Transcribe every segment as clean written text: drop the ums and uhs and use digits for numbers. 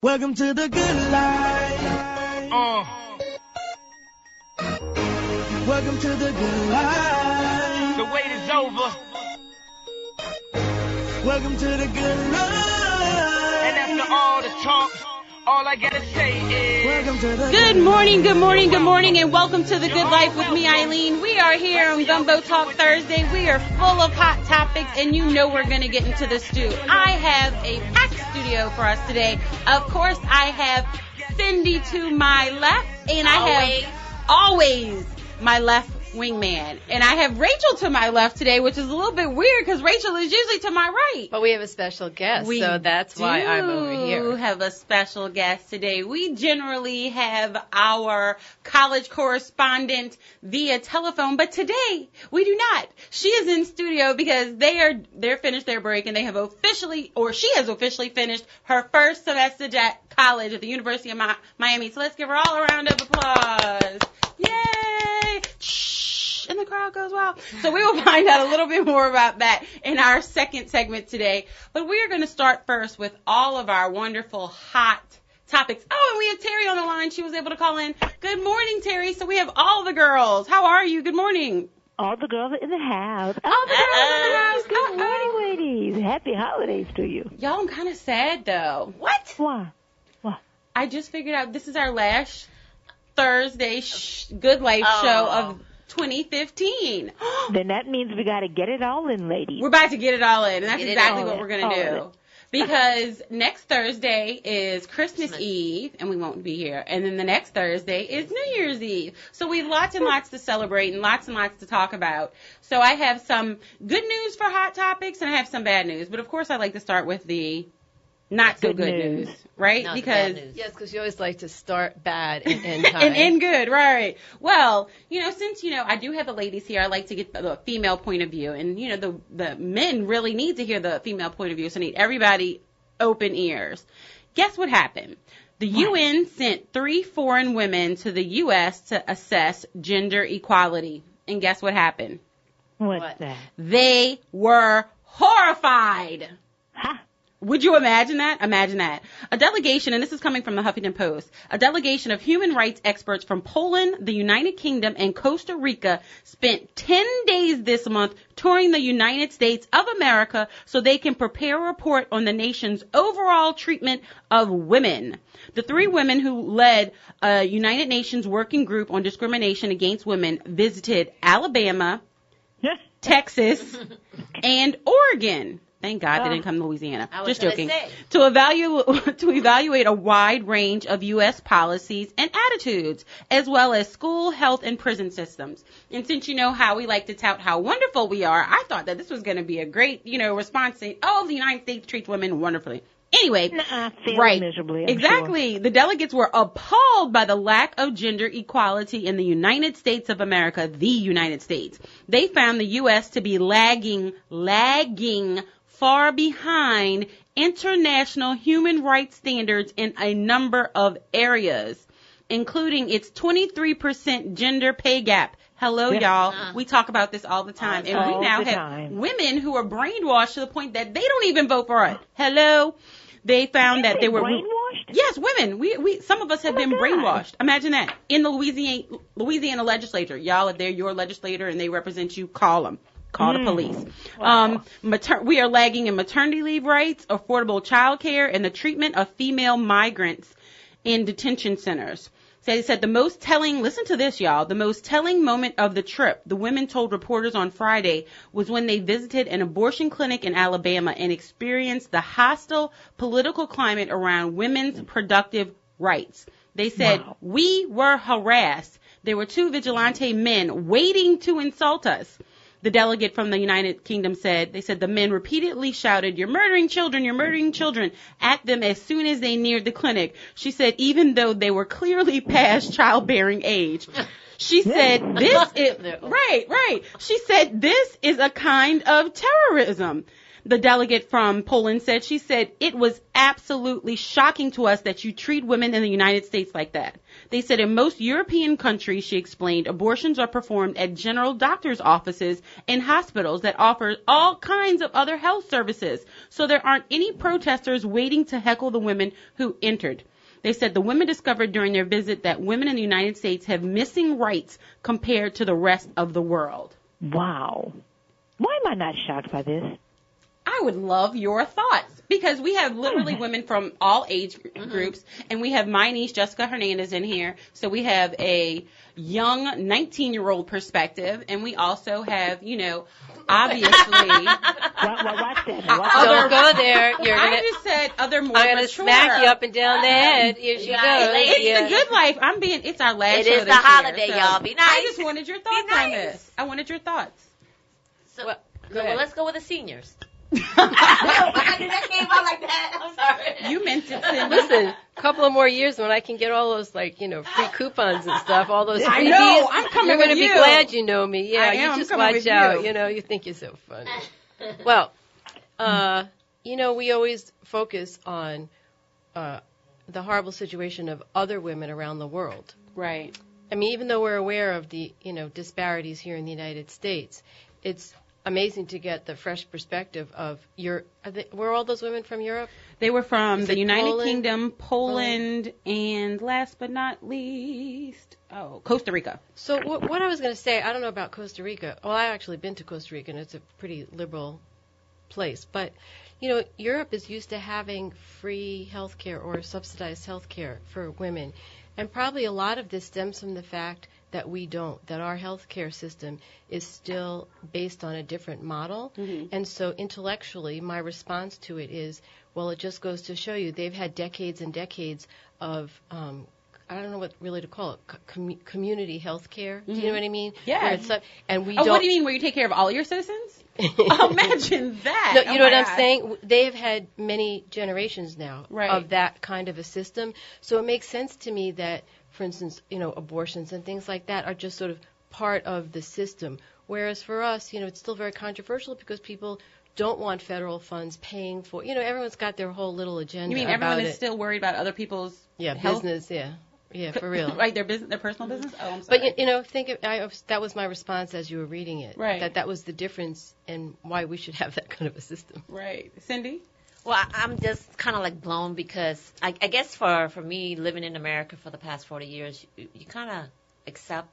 Welcome to the good life. Welcome to the good life. The wait is over. Welcome to the good life. And after all the talk, all I gotta say is Welcome to the Good morning, good morning, good morning, and welcome to The Good Life with me, Eileen. We are here on Gumbo Talk Thursday. We are full of hot topics, and you know we're going to get into the stew. I have a packed studio for us today. Of course, I have Cindy to my left, and I have always my left wingman. And I have Rachel to my left today, which is a little bit weird because Rachel is usually to my right. But we have a special guest, so that's why I'm over here. We have a special guest today. We generally have our college correspondent via telephone, but today we do not. She is in studio because they're finished their break and they have she has officially finished her first semester at college at the University of Miami. So let's give her all a round of applause. Yay! Shh, and the crowd goes wild. So we will find out a little bit more about that in our second segment today. But we are going to start first with all of our wonderful hot topics. Oh, and we have Terry on the line. She was able to call in. Good morning, Terry. So we have all the girls. How are you? Good morning. All the girls are in the house. All the girls in the house. Good morning, ladies. Happy holidays to you. Y'all, I'm kind of sad, though. What? Why? I just figured out this is our last Thursday Good Life show of 2015. Then that means we got to get it all in, ladies. We're about to get it all in, and that's exactly what we're going to All do. of it. Because next Thursday is Christmas Eve, and we won't be here. And then the next Thursday is New Year's Eve. So we have lots and lots to celebrate and lots to talk about. So I have some good news for Hot Topics, and I have some bad news. But, of course, I like to start with the not-so-good news, right? Not because the bad news. Yes, because you always like to start bad and end time. and end good, right. Well, since, I do have the ladies here, I like to get the female point of view. And, the men really need to hear the female point of view, so I need everybody open ears. Guess what happened? The UN sent 3 foreign women to the U.S. to assess gender equality. And guess what happened? What's that? They were horrified. Huh? Would you imagine that? Imagine that. A delegation, and this is coming from the Huffington Post, a delegation of human rights experts from Poland, the United Kingdom, and Costa Rica spent 10 days this month touring the United States of America so they can prepare a report on the nation's overall treatment of women. The 3 women who led a United Nations working group on discrimination against women visited Alabama, Texas, and Oregon. Thank God they didn't come to Louisiana. Just joking. To evaluate a wide range of U.S. policies and attitudes, as well as school, health, and prison systems. And since you know how we like to tout how wonderful we are, I thought that this was going to be a great, response saying, the United States treats women wonderfully. Anyway, right. Miserably, exactly. Sure. The delegates were appalled by the lack of gender equality in the United States of America, the United States. They found the U.S. to be lagging far behind international human rights standards in a number of areas, including its 23% gender pay gap. Hello, y'all. We talk about this all the time. And we now have women who are brainwashed to the point that they don't even vote for it. Hello. They found that they were brainwashed? Yes, women. We some of us have been brainwashed. Imagine that. In the Louisiana legislature. Y'all, if they're your legislator and they represent you, call them. Call the police. Wow. We are lagging in maternity leave rights, affordable child care, and the treatment of female migrants in detention centers. So they said the most telling, listen to this, y'all, the most telling moment of the trip, the women told reporters on Friday, was when they visited an abortion clinic in Alabama and experienced the hostile political climate around women's productive rights. They said, we were harassed. There were 2 vigilante men waiting to insult us. The delegate from the United Kingdom said, the men repeatedly shouted, you're murdering children, at them as soon as they neared the clinic. She said, even though they were clearly past childbearing age. She said, this is, right. She said, this is a kind of terrorism. The delegate from Poland said, she said, it was absolutely shocking to us that you treat women in the United States like that. They said in most European countries, she explained, abortions are performed at general doctor's offices and hospitals that offer all kinds of other health services. So there aren't any protesters waiting to heckle the women who entered. They said the women discovered during their visit that women in the United States have missing rights compared to the rest of the world. Wow. Why am I not shocked by this? I would love your thoughts, because we have literally women from all age groups, and we have my niece, Jessica Hernandez, in here. So we have a young 19-year-old perspective, and we also have, you know, obviously. Watch that. Don't go there. I just said other more I'm going to mature. smack you up and down the head. Here she goes. It's the good life. It's our last It show is this the holiday, year, y'all. Be nice. I just wanted your thoughts on nice. this. I wanted your thoughts. So, Well, well, let's go with the seniors. That came out like that. I'm sorry. You meant it, Cindy. Listen, a couple of more years when I can get all those, like, you know, free coupons and stuff, all those freebies. I know. I'm coming You're going to with be you. glad you know me. Yeah, I am. you just I'm coming watch with out. you. You know, you think you're so funny. Well, you know, we always focus on the horrible situation of other women around the world. Right. I mean, even though we're aware of the, you know, disparities here in the United States, it's amazing to get the fresh perspective of were all those women from Europe? They were from Is the it United Poland? Kingdom, Poland, and last but not least, Costa Rica. So what I was going to say, I don't know about Costa Rica. Well, I've actually been to Costa Rica, and it's a pretty liberal place. But, you know, Europe is used to having free health care or subsidized health care for women. And probably a lot of this stems from the fact that we don't, that our healthcare system is still based on a different model. Mm-hmm. And so intellectually, my response to it is, well, it just goes to show you they've had decades and decades of, I don't know what really to call it, community healthcare. Mm-hmm. Do you know what I mean? Yeah. And we what don't. do you mean, where you take care of all your citizens? Imagine that. No, you know what I'm saying? They have had many generations now of that kind of a system. So it makes sense to me that, for instance, you know, abortions and things like that are just sort of part of the system. Whereas for us, you know, it's still very controversial because people don't want federal funds paying for, you know, everyone's got their whole little agenda. You mean everyone is still worried about other people's health? Business, yeah, for real. Right, their personal business? Oh, I'm sorry. But, you know, that was my response as you were reading it. Right. That was the difference in why we should have that kind of a system. Right. Cindy? Well, I'm just kind of like blown because I guess for me, living in America for the past 40 years, you kind of accept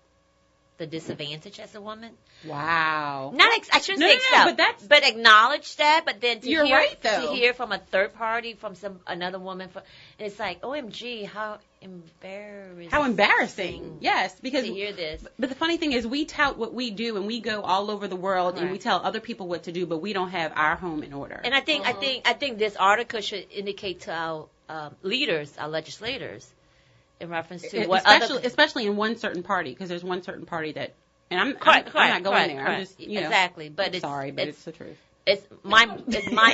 the disadvantage as a woman. Wow. I shouldn't say accept, but acknowledge that. But then to hear from a third party, from another woman, and it's like, OMG, how embarrassing. How embarrassing. Yes, because to hear this. But the funny thing is, we tout what we do, and we go all over the world, and we tell other people what to do, but we don't have our home in order. And I think this article should indicate to our leaders, our legislators, in reference to what especially in one certain party, because there's one certain party that, and I'm not going there. I'm just, you know, exactly. But it's the truth. It's mind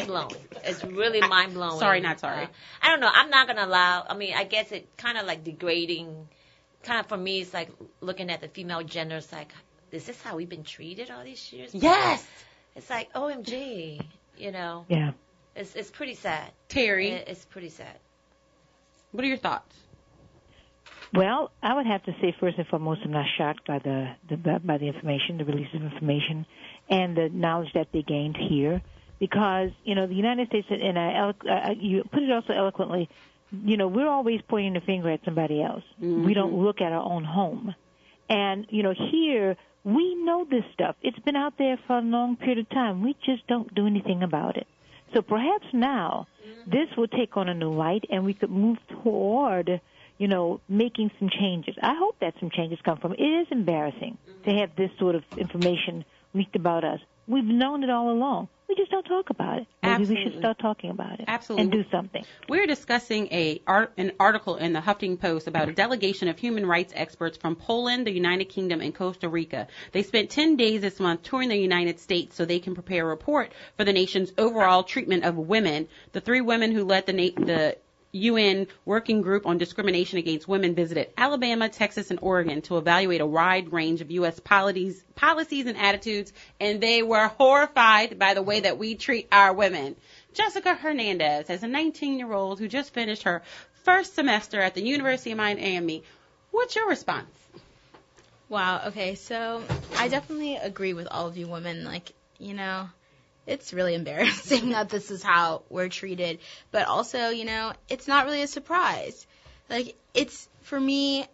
blowing. It's really mind blowing. Sorry, not sorry. I don't know. I'm not gonna allow. I mean, I guess it kind of like degrading. Kind of for me, it's like looking at the female gender. It's like, is this how we've been treated all these years? Yes. It's like, OMG, you know. Yeah. It's pretty sad. Terry. It's pretty sad. What are your thoughts? Well, I would have to say first and foremost, I'm not shocked by the information, the release of information, and the knowledge that they gained here, because you know the United States, and you put it also eloquently, you know, we're always pointing the finger at somebody else. Mm-hmm. We don't look at our own home, and you know here we know this stuff. It's been out there for a long period of time. We just don't do anything about it. So perhaps now this will take on a new light, and we could move toward, you know, making some changes. I hope that some changes come from it. It is embarrassing to have this sort of information leaked about us. We've known it all along. We just don't talk about it. Maybe we should start talking about it. Absolutely. And do something. We're discussing an article in the Huffington Post about a delegation of human rights experts from Poland, the United Kingdom, and Costa Rica. They spent 10 days this month touring the United States so they can prepare a report for the nation's overall treatment of women. The three women who led the UN Working Group on Discrimination Against Women visited Alabama, Texas, and Oregon to evaluate a wide range of U.S. policies and attitudes, and they were horrified by the way that we treat our women. Jessica Hernandez is a 19-year-old who just finished her first semester at the University of Miami. What's your response? Wow, okay, so I definitely agree with all of you women. Like, you know, it's really embarrassing that this is how we're treated. But also, you know, it's not really a surprise. Like, it's, for me,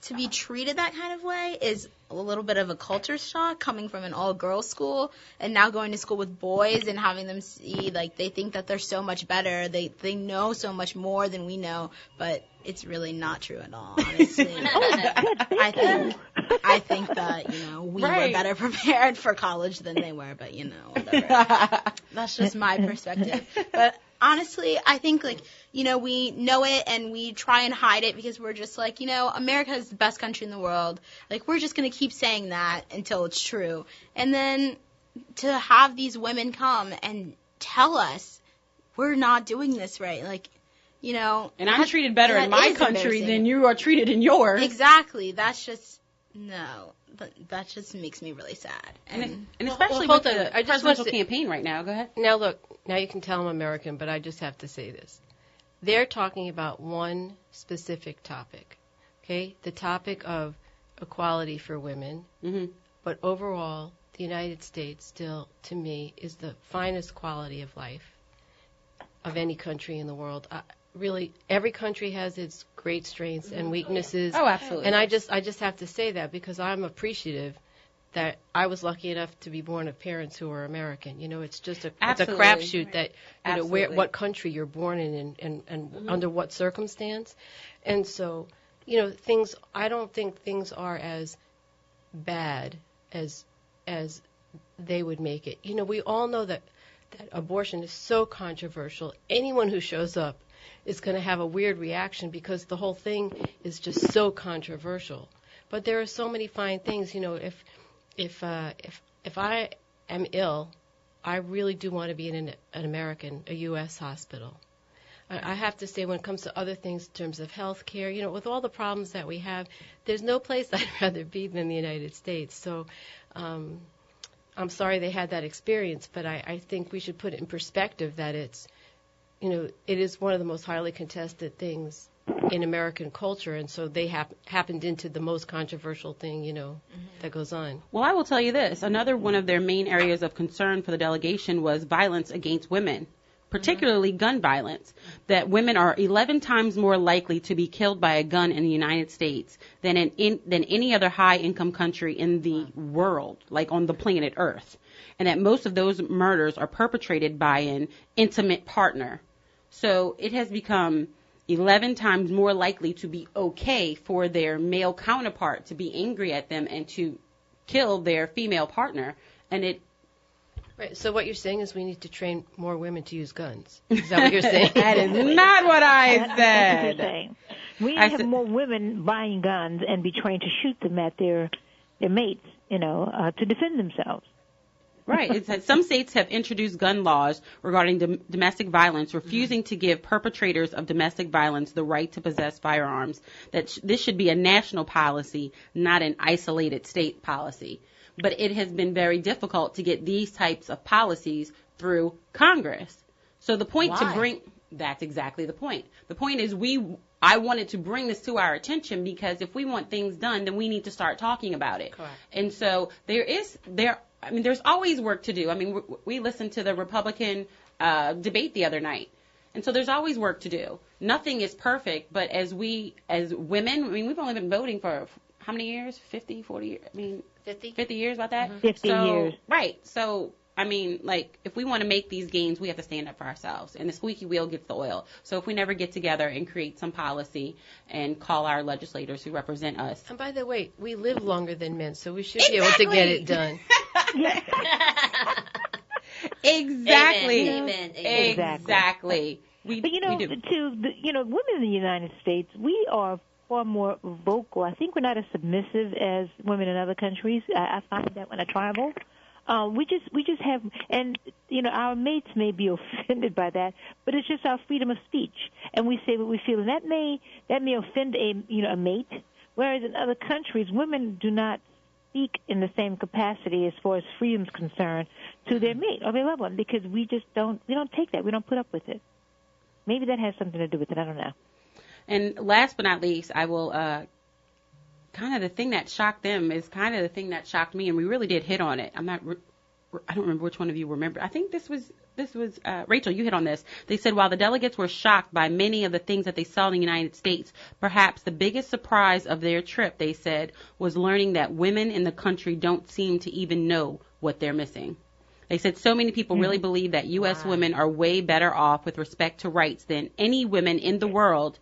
to be treated that kind of way is a little bit of a culture shock coming from an all-girls school and now going to school with boys and having them see, like, they think that they're so much better. They know so much more than we know, but it's really not true at all, honestly. I think that, you know, we were better prepared for college than they were, but, you know, whatever. That's just my perspective. But honestly, I think, like, you know, we know it and we try and hide it because we're just like, you know, America is the best country in the world. Like, we're just going to keep saying that until it's true. And then to have these women come and tell us we're not doing this right, like, you know. And I'm treated better in my country than you are treated in yours. Exactly. That's just, no. But that just makes me really sad. And especially with the presidential campaign right now. Go ahead. Now, look, now you can tell I'm American, but I just have to say this. They're talking about one specific topic, okay? The topic of equality for women. Mm-hmm. But overall, the United States still, to me, is the finest quality of life of any country in the world. Really, every country has its great strengths and weaknesses. Oh, absolutely. And I just have to say that because I'm appreciative that I was lucky enough to be born of parents who are American. You know, it's just it's a crapshoot that, you know, what country you're born in and under what circumstance. And so, you know, I don't think things are as bad as they would make it. You know, we all know that abortion is so controversial. Anyone who shows up is going to have a weird reaction because the whole thing is just so controversial. But there are so many fine things. You know, if I am ill, I really do want to be in an American, a U.S. hospital. I have to say, when it comes to other things in terms of health care, you know, with all the problems that we have, there's no place I'd rather be than the United States. So I'm sorry they had that experience, but I think we should put it in perspective that it's, you know, it is one of the most highly contested things in American culture, and so they happened into the most controversial thing, you know, that goes on. Well, I will tell you this. Another one of their main areas of concern for the delegation was violence against women, particularly gun violence, that women are 11 times more likely to be killed by a gun in the United States than any other high-income country in the world, like on the planet Earth, and that most of those murders are perpetrated by an intimate partner. So it has become 11 times more likely to be okay for their male counterpart to be angry at them and to kill their female partner. And it. Right. So what you're saying is we need to train more women to use guns. Is that what you're saying? That is not what I said. That's what you're saying. We need to have more women buying guns and be trained to shoot them at their mates, you know, to defend themselves. Right. It's that some states have introduced gun laws regarding domestic violence, refusing to give perpetrators of domestic violence the right to possess firearms. That this should be a national policy, not an isolated state policy. But it has been very difficult to get these types of policies through Congress. So the point that's exactly the point. The point is I wanted to bring this to our attention because if we want things done, then we need to start talking about it. Correct. And so there's always work to do. I mean, we listened to the Republican debate the other night. And so there's always work to do. Nothing is perfect, but as women, I mean, we've only been voting for how many years? 50, 40 years? I mean, 50 years about that? 50 years. Right. So, I mean, like, if we want to make these gains, we have to stand up for ourselves. And the squeaky wheel gets the oil. So if we never get together and create some policy and call our legislators who represent us. And by the way, we live longer than men, so we should be able to get it done. Exactly. Amen. Exactly. But, you know, women in the United States, we are far more vocal. I think we're not as submissive as women in other countries. I find that when I travel. We just have, and our mates may be offended by that, but it's just our freedom of speech, and we say what we feel, and that may offend a mate. Whereas in other countries, women do not speak in the same capacity as far as freedom is concerned to their mate or their loved one, because we don't take that, we don't put up with it. Maybe that has something to do with it. I don't know. And last but not least, I will kind of the thing that shocked them is kind of the thing that shocked me, and we really did hit on it. I don't remember which one of you remember. I think this was Rachel, you hit on this. They said while the delegates were shocked by many of the things that they saw in the United States, perhaps the biggest surprise of their trip, they said, was learning that women in the country don't seem to even know what they're missing. They said so many people really believe that U.S. women are way better off with respect to rights than any women in the world,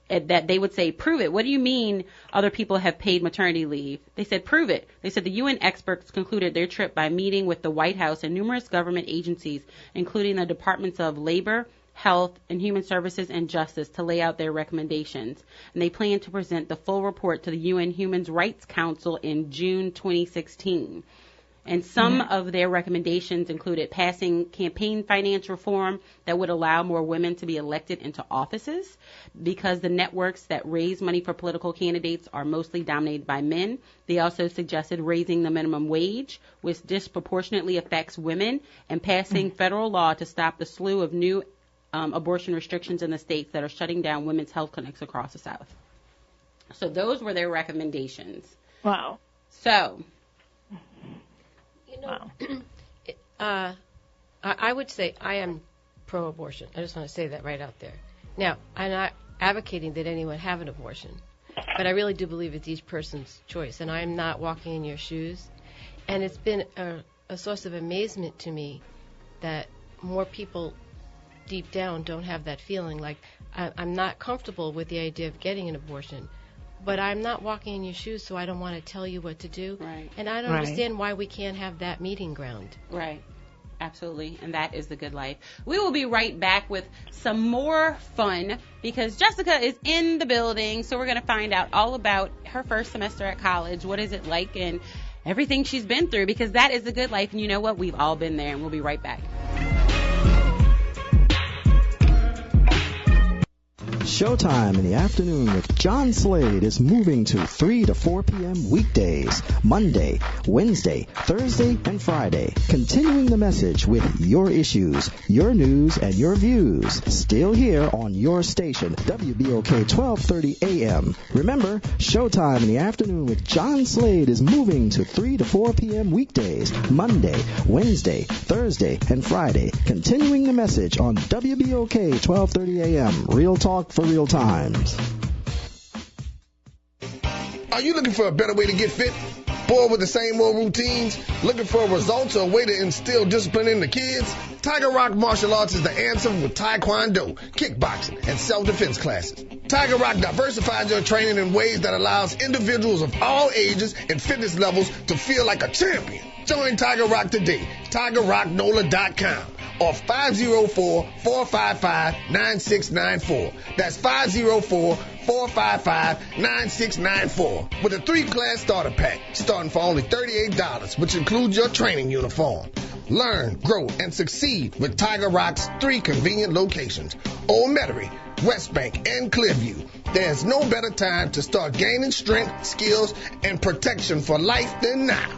that they would say, prove it. What do you mean other people have paid maternity leave? They said, prove it. They said the UN experts concluded their trip by meeting with the White House and numerous government agencies, including the Departments of Labor, Health, and Human Services and Justice, to lay out their recommendations. And they plan to present the full report to the UN Human Rights Council in June 2016. And some of their recommendations included passing campaign finance reform that would allow more women to be elected into offices, because the networks that raise money for political candidates are mostly dominated by men. They also suggested raising the minimum wage, which disproportionately affects women, and passing federal law to stop the slew of new abortion restrictions in the states that are shutting down women's health clinics across the South. So those were their recommendations. Wow. So... I would say I am pro-abortion. I just want to say that right out there. Now, I'm not advocating that anyone have an abortion, but I really do believe it's each person's choice, and I'm not walking in your shoes. And it's been a source of amazement to me that more people deep down don't have that feeling. Like, I'm not comfortable with the idea of getting an abortion, but I'm not walking in your shoes, so I don't want to tell you what to do. Right. And I don't understand why we can't have that meeting ground. Right. Absolutely. And that is the good life. We will be right back with some more fun, because Jessica is in the building. So we're going to find out all about her first semester at college. What is it like, and everything she's been through, because that is the good life. And you know what? We've all been there, and we'll be right back. Showtime in the afternoon with John Slade is moving to 3 to 4 p.m. weekdays, Monday, Wednesday, Thursday, and Friday. Continuing the message with your issues, your news, and your views. Still here on your station, WBOK 1230 AM. Remember, Showtime in the afternoon with John Slade is moving to 3 to 4 p.m. weekdays, Monday, Wednesday, Thursday, and Friday. Continuing the message on WBOK 1230 AM. Real talk for real times. Are you looking for a better way to get fit? Bored with the same old routines? Looking for results or a way to instill discipline in the kids? Tiger Rock Martial Arts is the answer with Taekwondo, kickboxing, and self-defense classes. Tiger Rock diversifies your training in ways that allows individuals of all ages and fitness levels to feel like a champion. Join Tiger Rock today. TigerRockNola.com. or 504-455-9694. That's 504-455-9694. With a 3-class starter pack starting for only $38, which includes your training uniform. Learn, grow, and succeed with Tiger Rock's 3 convenient locations: Old Metairie, West Bank, and Clearview. There's no better time to start gaining strength, skills, and protection for life than now.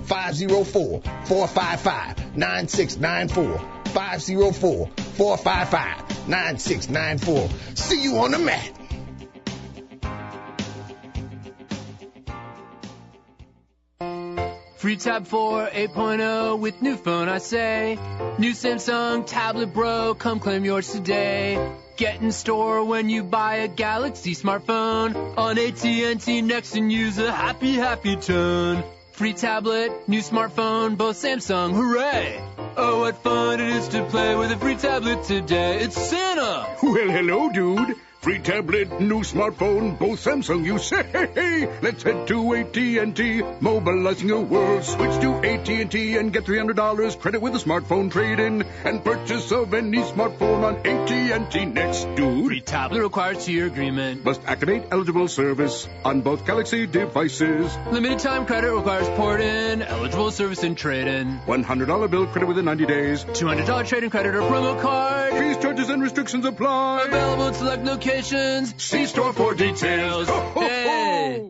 504-455-9694. 504-455-9694. See you on the mat. Free Tab 4 8.0 with new phone, I say. New Samsung tablet, bro, come claim yours today. Get in store when you buy a Galaxy smartphone on AT&T Next and use a happy, happy tone. Free tablet, new smartphone, both Samsung, hooray! Oh, what fun it is to play with a free tablet today. It's Santa! Well, hello, dude. Free tablet, new smartphone, both Samsung you say. Let's head to AT&T, mobilizing your world. Switch to AT&T and get $300 credit with a smartphone trade-in and purchase of any smartphone on AT&T Next, dude. Free tablet required 2-year agreement. Must activate eligible service on both Galaxy devices. Limited time credit requires port-in, eligible service and trade-in. $100 bill credit within 90 days. $200 trade-in credit or promo card. Fees, charges, and restrictions apply. Available at select locations. See store for details. Hey!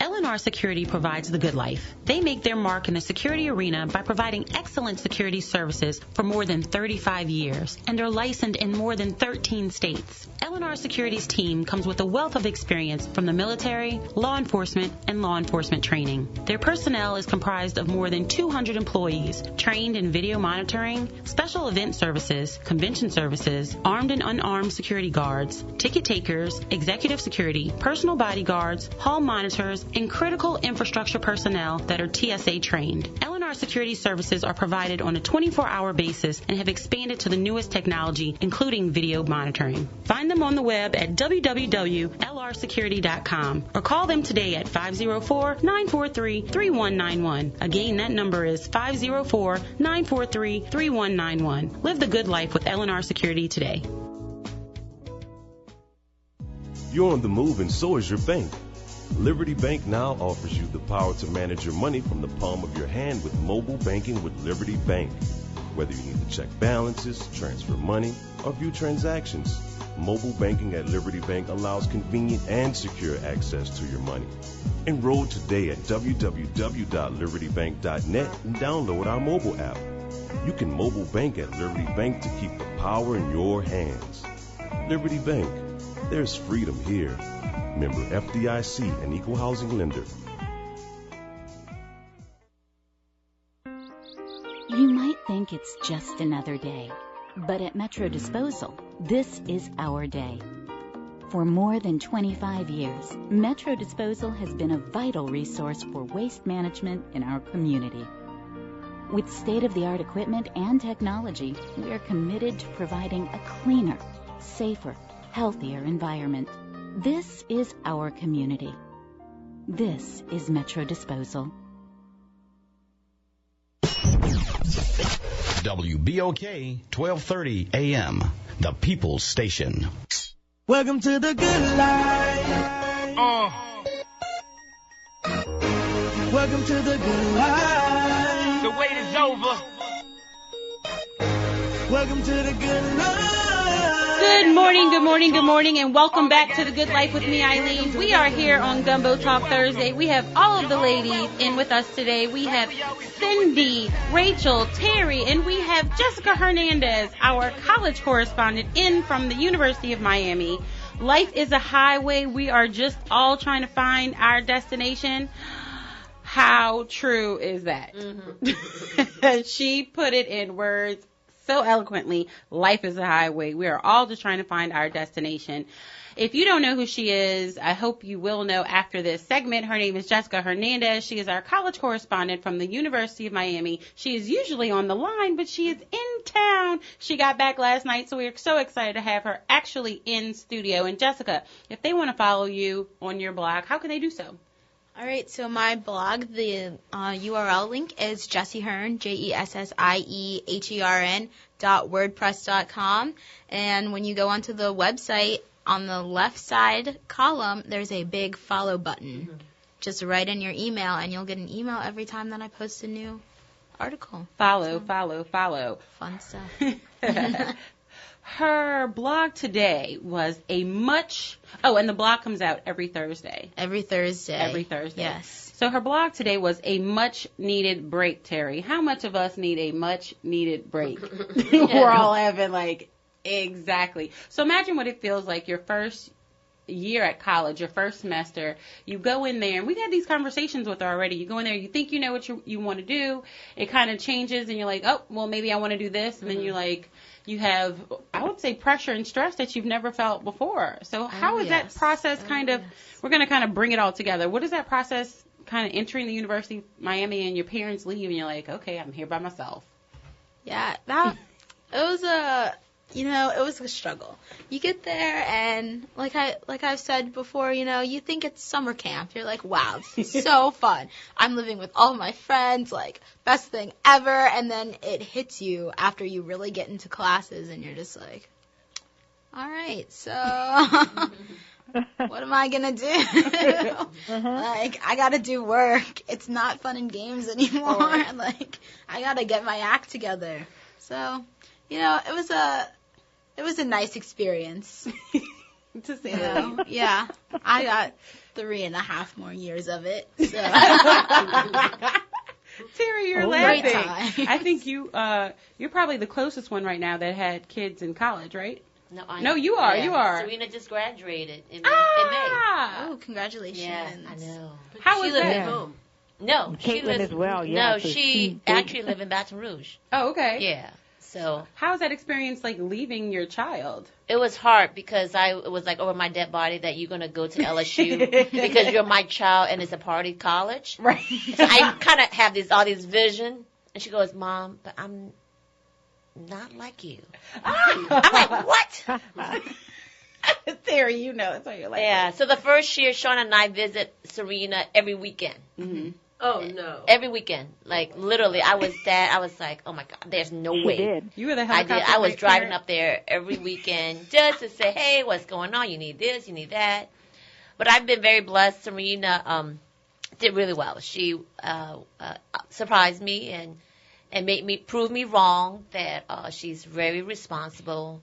L&R Security provides the good life. They make their mark in the security arena by providing excellent security services for more than 35 years and are licensed in more than 13 states. L&R Security's team comes with a wealth of experience from the military, law enforcement, and law enforcement training. Their personnel is comprised of more than 200 employees trained in video monitoring, special event services, convention services, armed and unarmed security guards, ticket takers, executive security, personal bodyguards, hall monitors, and critical infrastructure personnel that are TSA trained. L&R Security services are provided on a 24-hour basis and have expanded to the newest technology, including video monitoring. Find them on the web at www.lrsecurity.com or call them today at 504-943-3191. Again, that number is 504-943-3191. Live the good life with L&R Security today. You're on the move and so is your bank. Liberty Bank now offers you the power to manage your money from the palm of your hand with mobile banking with Liberty Bank. Whether you need to check balances, transfer money, or view transactions, mobile banking at Liberty Bank allows convenient and secure access to your money. Enroll today at www.libertybank.net and download our mobile app. You can mobile bank at Liberty Bank to keep the power in your hands. Liberty Bank. There's freedom here. Member FDIC, an equal housing lender. You might think it's just another day, but at Metro Disposal, this is our day. For more than 25 years, Metro Disposal has been a vital resource for waste management in our community. With state-of-the-art equipment and technology, we are committed to providing a cleaner, safer, healthier environment. This is our community. This is Metro Disposal. WBOK 1230 AM, the People's Station. Welcome to the good life. Welcome to the good life. The wait is over. Welcome to the good life. Good morning, good morning, good morning, and welcome back to The Good Life with me, Eileen. We are here on Gumbo Talk Thursday. We have all of the ladies in with us today. We have Cindy, Rachel, Terry, and we have Jessica Hernandez, our college correspondent, in from the University of Miami. Life is a highway. We are just all trying to find our destination. How true is that? Mm-hmm. She put it in words so eloquently. Life is a highway. We are all just trying to find our destination. If you don't know who she is, I hope you will know after this segment. Her name is Jessica Hernandez. She is our college correspondent from the University of Miami. She is usually on the line, but she is in town. She got back last night, so we are so excited to have her actually in studio. And Jessica, if they want to follow you on your blog, how can they do so? All right, so my blog, the URL link is JessieHern, JessieHern.wordpress.com. And when you go onto the website, on the left side column, there's a big follow button. Mm-hmm. Just write in your email, and you'll get an email every time that I post a new article. Follow. Fun stuff. Her blog today was and the blog comes out every Thursday. Every Thursday. Yes. So her blog today was a much-needed break, Terry. How much of us need a much-needed break? We're all having, exactly. So imagine what it feels like your first year at college, your first semester. You go in there, and we've had these conversations with her already. You go in there, you think you know what you want to do. It kind of changes, and you're like, oh, well, maybe I want to do this. And then you're like, you have, I would say, pressure and stress that you've never felt before. So how is that process we're going to kind of bring it all together. What is that process kind of entering the University of Miami and your parents leave and you're like, okay, I'm here by myself? Yeah, it you know, it was a struggle. You get there and like I've said before, you know, you think it's summer camp. You're like, wow, this is so fun. I'm living with all of my friends, like best thing ever. And then it hits you after you really get into classes and you're just like, all right, so what am I going to do? Like, I got to do work. It's not fun and games anymore. Like, I got to get my act together. So, you know, it was a nice experience. To say that. Yeah. I got 3.5 more years of it. So. Terry, you're laughing. I think you're probably the closest one right now that had kids in college, right? No, you are. Yeah. You are. Serena just graduated in May. Oh, congratulations. Yeah, I know. How was she lived that? at home. No, she Caitlin lives as well. Yeah, No, so she actually lived in Baton Rouge. Oh, okay. Yeah. So how was that experience like leaving your child? it was hard because it was like over my dead body that you're gonna go to LSU because you're my child and it's a party college. Right. So I kind of have all these vision, and she goes, "Mom, but I'm not like you." I'm like, what? Terry, you know, that's why you're like. Yeah. So the first year, Sean and I visit Serena every weekend. Mm-hmm. Oh, no. Every weekend. Like, literally, I was like, oh, my God, there's no way. Did. You were the I helicopter. did. I was right driving parent? up there every weekend just to say, hey, what's going on? You need this, you need that. But I've been very blessed. Serena did really well. She surprised me and prove me wrong that she's very responsible.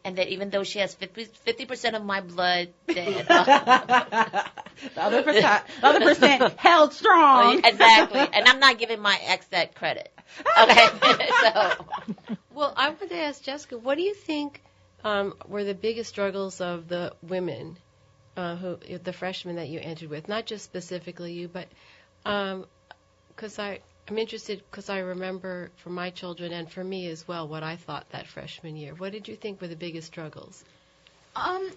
And that even though she has 50% of my blood, that the other percent held strong. Exactly. And I'm not giving my ex that credit. Okay. So, well, I wanted to ask Jessica, what do you think were the biggest struggles of the women, the freshmen that you entered with? Not just specifically you, but because I'm interested because I remember for my children and for me as well what I thought that freshman year. What did you think were the biggest struggles?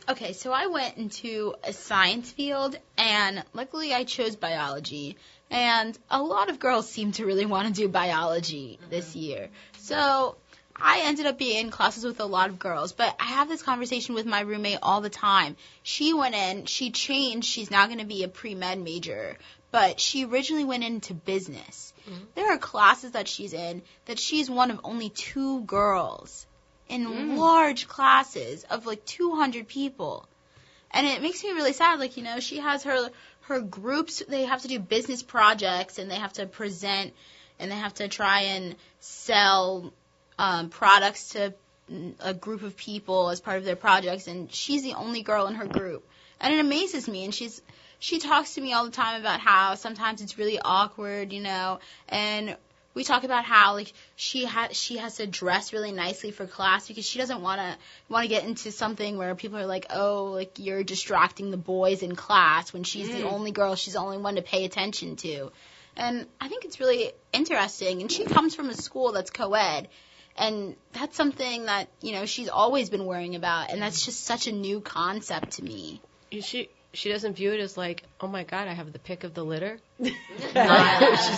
Okay, so I went into a science field, and luckily I chose biology. And a lot of girls seem to really want to do biology this year. So I ended up being in classes with a lot of girls, but I have this conversation with my roommate all the time. She went in, she changed, she's now going to be a pre-med major, but she originally went into business. Mm-hmm. There are classes that she's in that she's one of only 2 girls in large classes of like 200 people. And it makes me really sad. Like, you know, she has her groups, they have to do business projects and they have to present and they have to try and sell products to a group of people as part of their projects. And she's the only girl in her group. And it amazes me. And she talks to me all the time about how sometimes it's really awkward, you know, and we talk about how like she has to dress really nicely for class because she doesn't want to get into something where people are like, oh, like you're distracting the boys in class when she's the only girl, she's the only one to pay attention to. And I think it's really interesting. And she comes from a school that's co-ed, and that's something that, you know, she's always been worrying about, and that's just such a new concept to me. She doesn't view it as like, oh my God, I have the pick of the litter. She's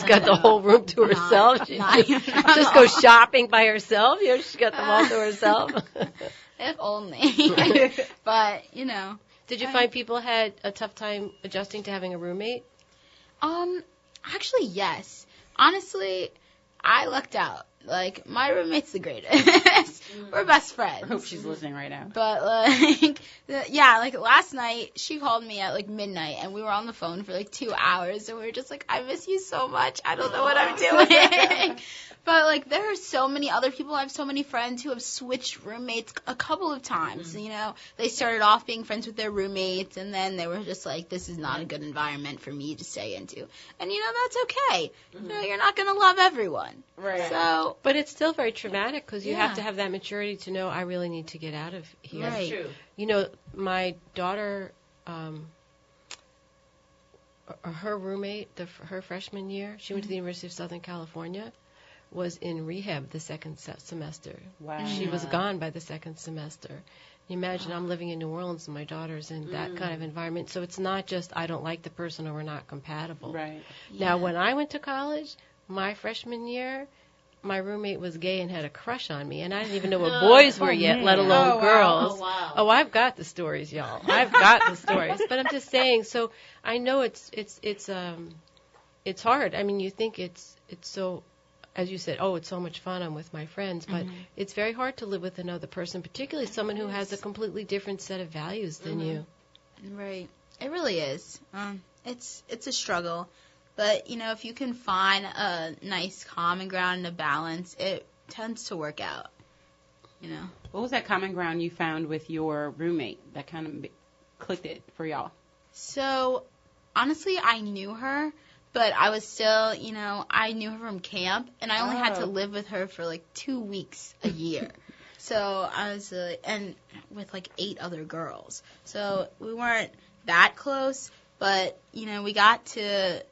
got the whole room to herself. She just goes shopping by herself. You know, she's got them all to herself. If only. But, you know. Did you find people had a tough time adjusting to having a roommate? Actually, yes. Honestly, I lucked out. Like, my roommate's the greatest. We're best friends. I hope she's listening right now. But, like, like, last night, she called me at, like, midnight, and we were on the phone for, like, 2 hours, and we were just like, I miss you so much. I don't know what I'm doing. But, like, there are so many other people. I have so many friends who have switched roommates a couple of times, you know. They started off being friends with their roommates, and then they were just like, this is not a good environment for me to stay into. And, you know, that's okay. You know, you're not going to love everyone. Right. So, but it's still very traumatic because you have to have that maturity to know I really need to get out of here. Right. That's true. You know, my daughter, her roommate, her freshman year, she went to the University of Southern California, was in rehab the second semester. Wow. She was gone by the second semester. You imagine I'm living in New Orleans and my daughter's in that kind of environment. So it's not just I don't like the person or we're not compatible. Right. Now, when I went to college, my freshman year, my roommate was gay and had a crush on me, and I didn't even know what boys were yet, let alone girls. Wow. Oh, I've got the stories, y'all. I've got the stories. But I'm just saying. So I know it's hard. I mean, you think it's so, as you said, oh, it's so much fun. I'm with my friends, but it's very hard to live with another person, particularly someone who has a completely different set of values than you. Right. It really is. It's a struggle. But, you know, if you can find a nice common ground and a balance, it tends to work out, you know. What was that common ground you found with your roommate that kind of clicked it for y'all? So, honestly, I knew her, but I was still, you know, I knew her from camp, and I only had to live with her for, like, 2 weeks a year. So, I was, and with, like, 8 other girls. So, we weren't that close, but, you know, we got to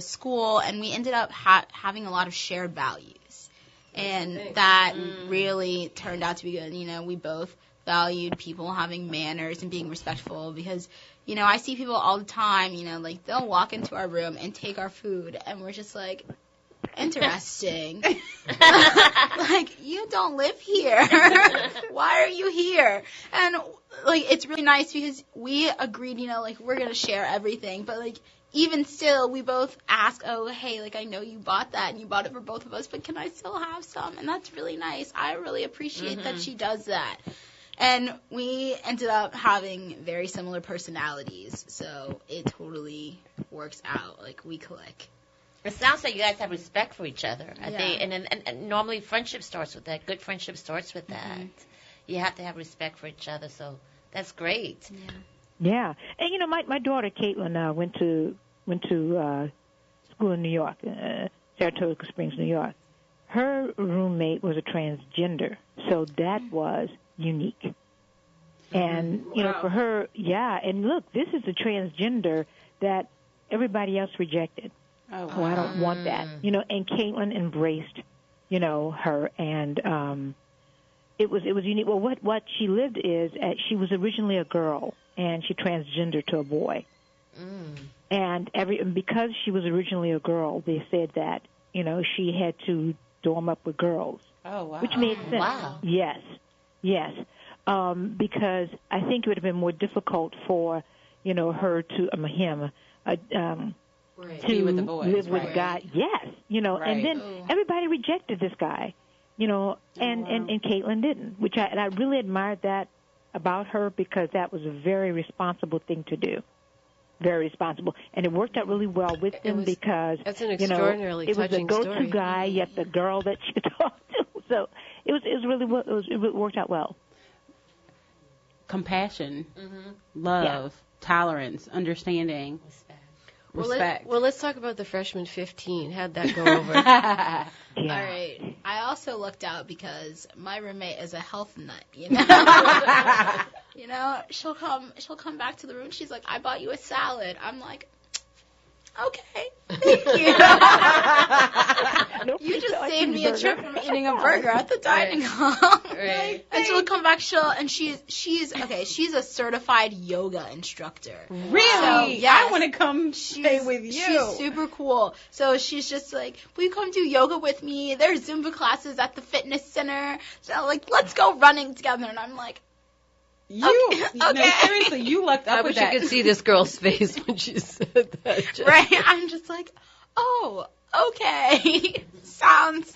school, and we ended up having a lot of shared values, and that really turned out to be good. You know, we both valued people having manners and being respectful, because, you know, I see people all the time, you know, like, they'll walk into our room and take our food, and we're just like, interesting. Like, you don't live here. Why are you here? And, like, it's really nice because we agreed, you know, like, we're going to share everything, but, like, even still, we both ask, oh, hey, like, I know you bought that, and you bought it for both of us, but can I still have some? And that's really nice. I really appreciate that she does that. And we ended up having very similar personalities, so it totally works out. Like, we click. It sounds like you guys have respect for each other. I think, and normally friendship starts with that. Good friendship starts with that. You have to have respect for each other, so that's great. Yeah, and you know, my daughter Caitlin went to school in New York, Saratoga Springs, New York. Her roommate was a transgender, so that was unique. And you know, for her, and look, this is a transgender that everybody else rejected. Oh, I don't want that. You know, and Caitlin embraced, you know, her, and it was unique. Well, what she lived is she was originally a girl, and she transgendered to a boy. And because she was originally a girl, they said that, you know, she had to dorm up with girls. Oh, wow. Which made sense. Wow. Yes. Because I think it would have been more difficult for, you know, her to, him, to be with the boys, live with God. Yes. You know, and then everybody rejected this guy, you know, and Caitlin didn't, which I really admired that about her, because that was a very responsible thing to do. Very responsible. And it worked out really well with him, because, that's an extraordinarily you know, it was a go-to story. guy, yet the girl that she talked to. So it worked out well. Compassion, love, tolerance, understanding, respect. Well, let's talk about the freshman 15. How'd that go over? All right. I also looked out because my roommate is a health nut, you know. You know, she'll come back to the room. She's like, I bought you a salad. I'm like, okay, thank you. You just saved me a trip from eating a burger at the dining hall. Right. And she'll come back. She's a certified yoga instructor. Really? So, yes, I want to come stay with you. She's super cool. So she's just like, will you come do yoga with me? There's Zumba classes at the fitness center. So like, let's go running together. And I'm like, okay. No, seriously, you lucked up with that. I wish you could see this girl's face when she said that. Right? I'm just like, oh, okay. Sounds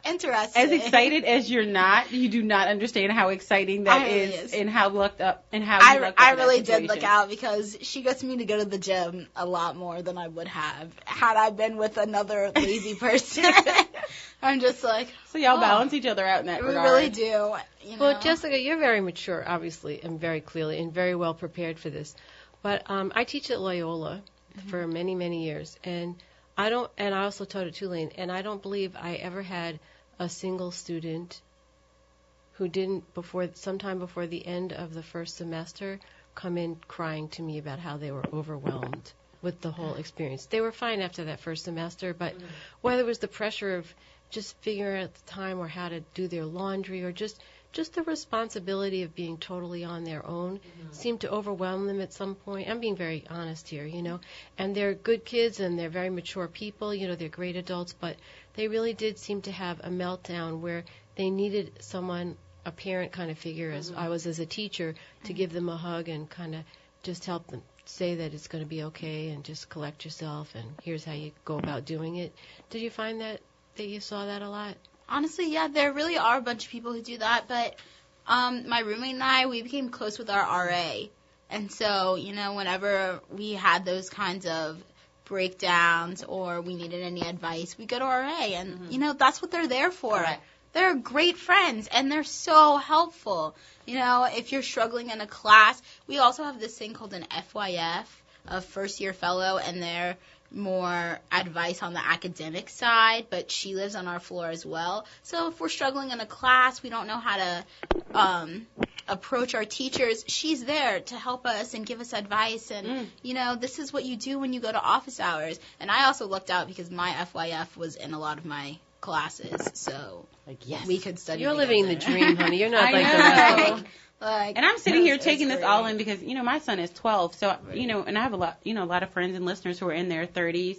interesting. As excited as you're not, you do not understand how exciting that is, and how lucked up, and how I really did look out, because she gets me to go to the gym a lot more than I would have had I been with another lazy person. I'm just like, so y'all balance each other out in that regard. We really do. You know? Well, Jessica, you're very mature, obviously, and very clearly, and very well prepared for this. But I teach at Loyola for many, many years, and I also taught at Tulane, and I don't believe I ever had a single student who didn't, sometime before the end of the first semester, come in crying to me about how they were overwhelmed with the whole experience. They were fine after that first semester, but whether it was the pressure of just figuring out the time, or how to do their laundry, or just the responsibility of being totally on their own seemed to overwhelm them at some point. I'm being very honest here, you know. And they're good kids, and they're very mature people, you know, they're great adults, but they really did seem to have a meltdown where they needed someone, a parent kind of figure, as I was as a teacher, to give them a hug and kind of just help them say that it's going to be okay and just collect yourself and here's how you go about doing it. Did you find that you saw that a lot? Honestly, yeah, there really are a bunch of people who do that, but my roommate and I, we became close with our RA. And so, whenever we had those kinds of breakdowns or we needed any advice, we go to RA. And, that's what they're there for. Correct. They're great friends, and they're so helpful. If you're struggling in a class, we also have this thing called an FYF, a first-year fellow, and they're more advice on the academic side, but she lives on our floor as well. So if we're struggling in a class, we don't know how to approach our teachers, she's there to help us and give us advice. And, this is what you do when you go to office hours. And I also looked out because my FYF was in a lot of my classes, so yes, we could study You're together. living the dream, honey. You're not like the rest. And I'm sitting here taking this all in because, my son is 12. So, and I have a lot of friends and listeners who are in their 30s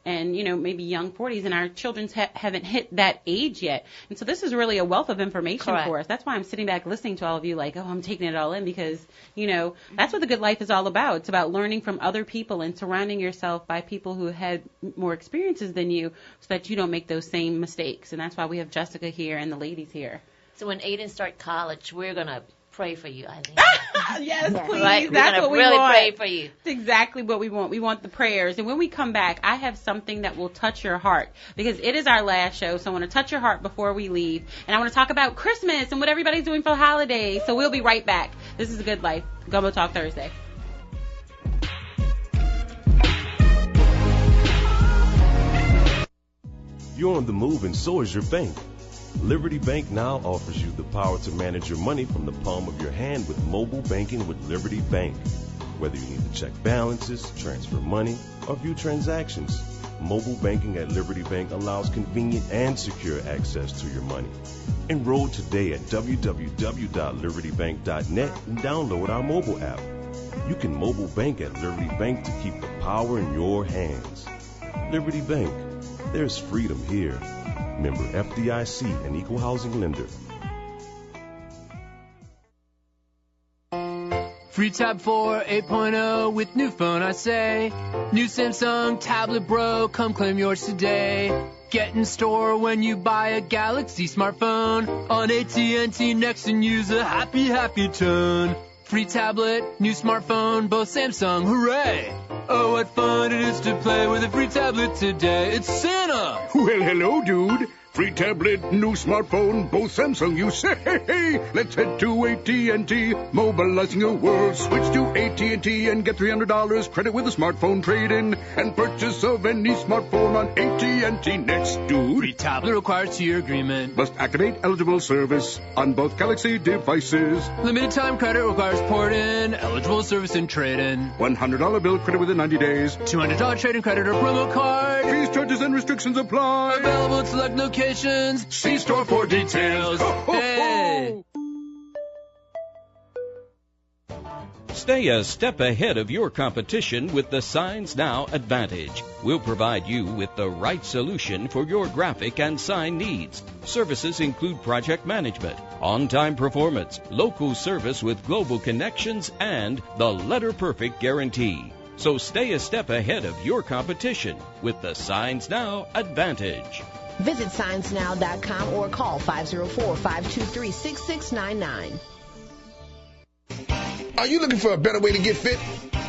and, maybe young 40s. And our children haven't hit that age yet. And so this is really a wealth of information for us. That's why I'm sitting back listening to all of you like, oh, I'm taking it all in because, that's what the good life is all about. It's about learning from other people and surrounding yourself by people who had more experiences than you so that you don't make those same mistakes. And that's why we have Jessica here and the ladies here. So when Aiden starts college, we're going to pray for you, Eileen. Yes, please. Right? That's what we really want. Pray for you. That's exactly what we want. We want the prayers. And when we come back, I have something that will touch your heart because it is our last show. So I want to touch your heart before we leave. And I want to talk about Christmas and what everybody's doing for the holidays. So we'll be right back. This is A Good Life. Gumbo Talk Thursday. You're on the move and so is your bank. Liberty Bank now offers you the power to manage your money from the palm of your hand with mobile banking with Liberty Bank. Whether you need to check balances, transfer money, or view transactions, mobile banking at Liberty Bank allows convenient and secure access to your money. Enroll today at www.libertybank.net and download our mobile app. You can mobile bank at Liberty Bank to keep the power in your hands. Liberty Bank. There's freedom here. Member FDIC, an equal housing lender. Free Tab 4 8.0 with new phone, I say. New Samsung tablet bro, come claim yours today. Get in store when you buy a Galaxy smartphone. On AT&T Next and use a happy, happy tone. Free tablet, new smartphone, both Samsung, hooray! Oh, what fun it is to play with a free tablet today. It's Santa! Well, hello, dude. Free tablet, new smartphone, both Samsung you say. Let's head to AT&T, mobilizing your world. Switch to AT&T and get $300 credit with a smartphone trade-in and purchase of any smartphone on AT&T Next, dude. Free tablet requires 2-year agreement. Must activate eligible service on both Galaxy devices. Limited time credit requires port-in, eligible service and trade-in. $100 bill credit within 90 days. $200 trade-in credit or promo card. Fees, charges, and restrictions apply. Available at select locations. See store for details. Hey! Stay a step ahead of your competition with the Signs Now Advantage. We'll provide you with the right solution for your graphic and sign needs. Services include project management, on-time performance, local service with global connections, and the letter-perfect guarantee. So stay a step ahead of your competition with the Signs Now Advantage. Visit SignsNow.com or call 504-523-6699. Are you looking for a better way to get fit?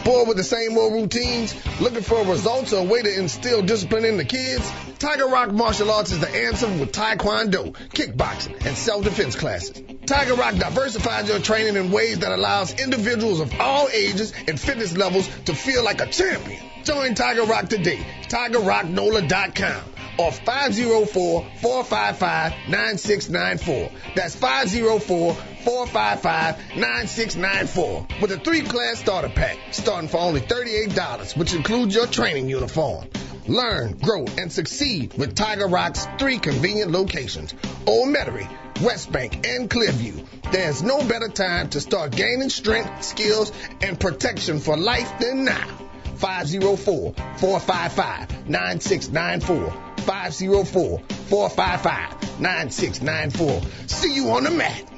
Bored with the same old routines? Looking for results or a way to instill discipline in the kids? Tiger Rock Martial Arts is the answer with Taekwondo, kickboxing, and self-defense classes. Tiger Rock diversifies your training in ways that allows individuals of all ages and fitness levels to feel like a champion. Join Tiger Rock today. TigerRockNola.com. or 504-455-9694. That's 504-455-9694 with a 3-class starter pack starting for only $38, which includes your training uniform. Learn, grow, and succeed with Tiger Rock's 3 convenient locations: Old Metairie, West Bank, and Clearview. There's no better time to start gaining strength, skills, and protection for life than now. 504-455-9694. 504-455-9694. See you on the mat.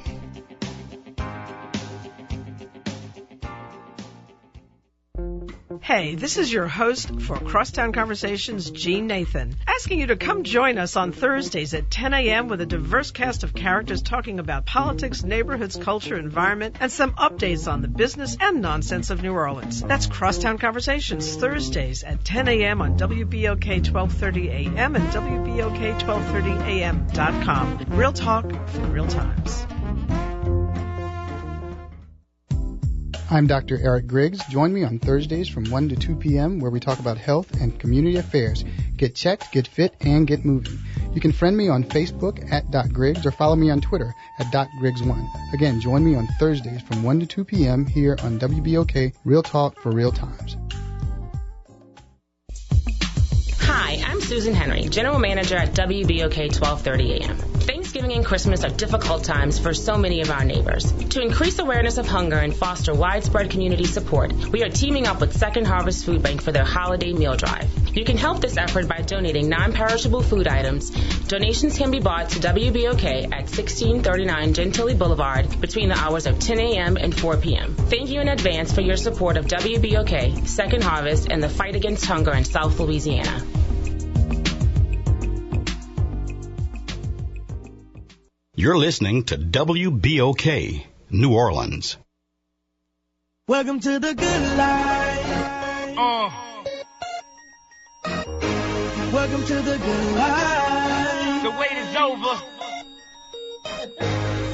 Hey, this is your host for Crosstown Conversations, Jean Nathan, asking you to come join us on Thursdays at 10 a.m. with a diverse cast of characters talking about politics, neighborhoods, culture, environment, and some updates on the business and nonsense of New Orleans. That's Crosstown Conversations, Thursdays at 10 a.m. on WBOK 1230 a.m. and WBOK1230am.com. Real talk for real times. I'm Dr. Eric Griggs. Join me on Thursdays from 1 to 2 p.m. where we talk about health and community affairs. Get checked, get fit, and get moving. You can friend me on Facebook at Doc Griggs or follow me on Twitter at DocGriggs1. Again, join me on Thursdays from 1 to 2 p.m. here on WBOK, Real Talk for Real Times. Hi, I'm Susan Henry, General Manager at WBOK 1230 AM. Thanksgiving and Christmas are difficult times for so many of our neighbors. To increase awareness of hunger and foster widespread community support, we are teaming up with Second Harvest Food Bank for their holiday meal drive. You can help this effort by donating non-perishable food items. Donations can be bought to WBOK at 1639 Gentilly Boulevard between the hours of 10 a.m. and 4 p.m. Thank you in advance for your support of WBOK, Second Harvest, and the fight against hunger in South Louisiana. You're listening to WBOK, New Orleans. Welcome to the good life. Welcome to the good life. The wait is over.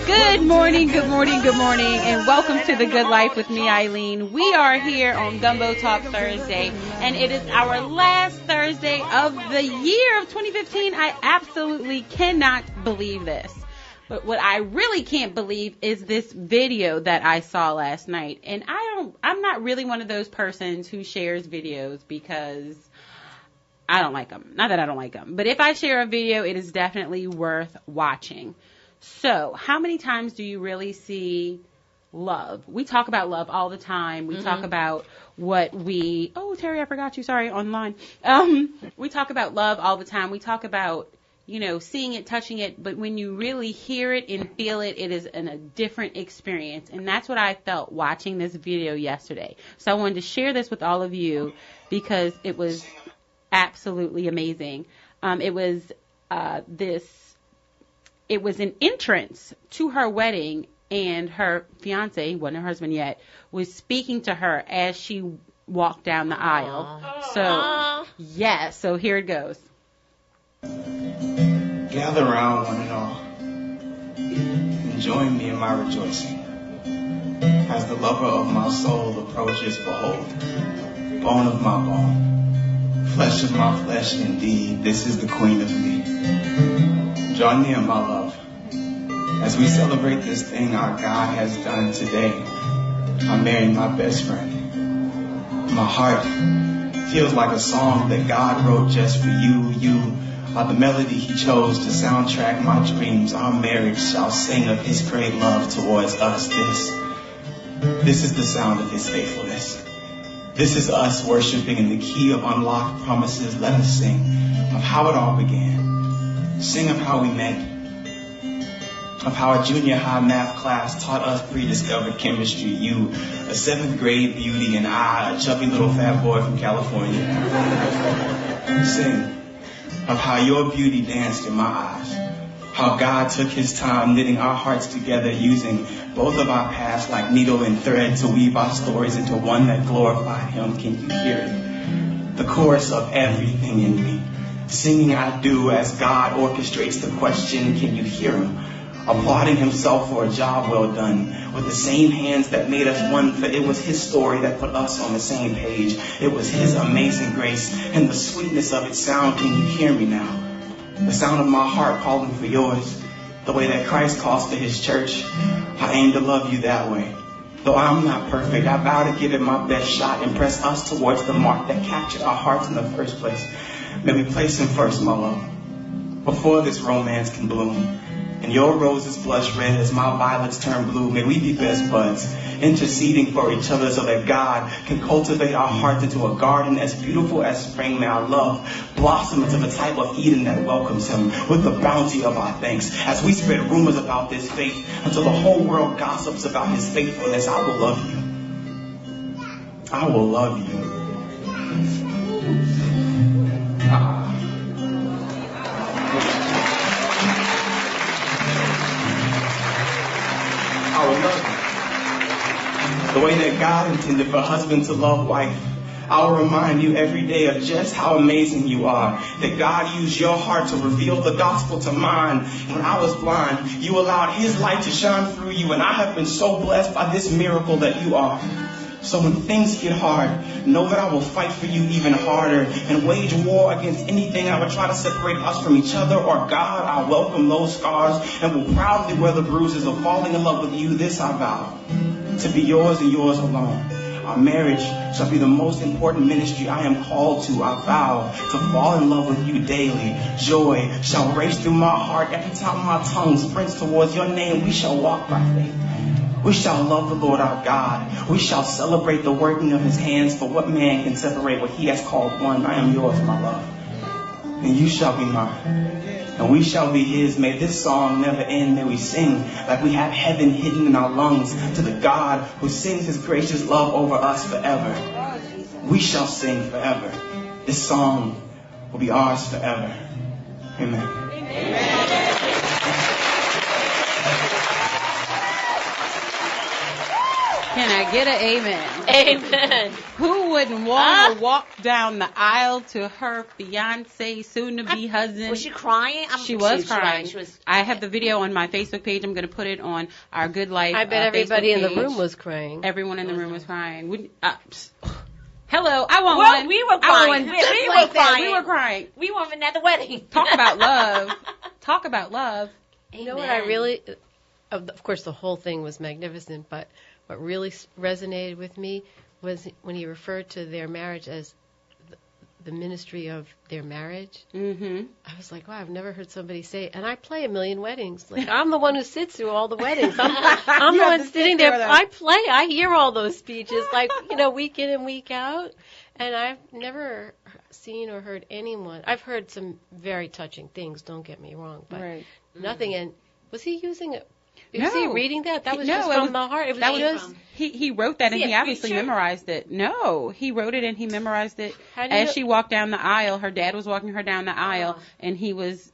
Good morning, good morning, good morning, and welcome to The Good Life with me, Eileen. We are here on Gumbo Talk Thursday, and it is our last Thursday of the year of 2015. I absolutely cannot believe this. But what I really can't believe is this video that I saw last night. And I'm not really one of those persons who shares videos because I don't like them. Not that I don't like them. But if I share a video, it is definitely worth watching. So how many times do you really see love? We talk about love all the time. We talk about what we... Oh, Terry, I forgot you. Sorry, online. We talk about love all the time. We talk about, you know, seeing it, touching it, but when you really hear it and feel it, it is a different experience. And that's what I felt watching this video yesterday. So I wanted to share this with all of you because it was absolutely amazing. It was an entrance to her wedding, and her fiance, wasn't her husband yet, was speaking to her as she walked down the aisle. So, yeah, so here it goes. Gather around one and all, and join me in my rejoicing. As the lover of my soul approaches, behold, bone of my bone, flesh of my flesh, indeed, this is the queen of me. Join me in my love, as we celebrate this thing our God has done today. I'm marrying my best friend. My heart feels like a song that God wrote just for you. You are the melody he chose to soundtrack my dreams. Our marriage shall sing of his great love towards us. This is the sound of his faithfulness. This is us worshiping in the key of unlocked promises. Let us sing of how it all began. Sing of how we met, of how a junior high math class taught us pre-discovered chemistry. You, a 7th grade beauty, and I, a chubby little fat boy from California. Sing of how your beauty danced in my eyes, how God took his time knitting our hearts together, using both of our paths like needle and thread to weave our stories into one that glorified him. Can you hear it? The chorus of everything in me, singing I do as God orchestrates the question, can you hear him? Applauding himself for a job well done, with the same hands that made us one, for it was his story that put us on the same page. It was his amazing grace, and the sweetness of its sound. Can you hear me now? The sound of my heart calling for yours, the way that Christ calls for his church. I aim to love you that way. Though I'm not perfect, I vow to give it my best shot and press us towards the mark that captured our hearts in the first place. May we place him first, my love, before this romance can bloom. and your roses blush red as my violets turn blue. May we be best buds, interceding for each other so that God can cultivate our hearts into a garden as beautiful as spring. May our love blossom into the type of Eden that welcomes him with the bounty of our thanks. As we spread rumors about this faith until the whole world gossips about his faithfulness, I will love you. I will love you. I will love you. The way that God intended for husband to love wife. I will remind you every day of just how amazing you are. That God used your heart to reveal the gospel to mine. When I was blind, you allowed his light to shine through you. And I have been so blessed by this miracle that you are. So when things get hard, know that I will fight for you even harder and wage war against anything that would try to separate us from each other or God. I welcome those scars and will proudly wear the bruises of falling in love with you. This I vow, to be yours and yours alone. Our marriage shall be the most important ministry I am called to. I vow to fall in love with you daily. Joy shall race through my heart every time my tongue sprints towards your name. We shall walk by faith. We shall love the Lord our God. We shall celebrate the working of his hands. For what man can separate what he has called one? I am yours, my love, and you shall be mine. And we shall be his. May this song never end. May we sing like we have heaven hidden in our lungs to the God who sings his gracious love over us forever. We shall sing forever. This song will be ours forever. Amen. Can I get an amen? Amen. Who wouldn't want to walk down the aisle to her fiance, soon-to-be husband? Was she crying? She was crying. I have the video on my Facebook page. I'm going to put it on our Good Life I bet everybody Facebook in the page. room was crying. Everyone in the room was crying. Hello, I want Well, one. we were crying. We were crying. We were crying. We weren't even at the wedding. Talk about love. Talk about love. You know what I really, of course the whole thing was magnificent, but what really resonated with me was when he referred to their marriage as the ministry of their marriage. Mm-hmm. I was like, wow, I've never heard somebody say it. And I play 1,000,000 weddings. Like, I'm the one who sits through all the weddings. I'm the one sitting there. I play. I hear all those speeches, like, week in and week out. And I've never seen or heard anyone. I've heard some very touching things, don't get me wrong, but nothing. And was he using it? Was he reading that? That was just from the heart. It was just he wrote that, and he obviously memorized it. No, he wrote it and he memorized it as she walked down the aisle. Her dad was walking her down the aisle, and he was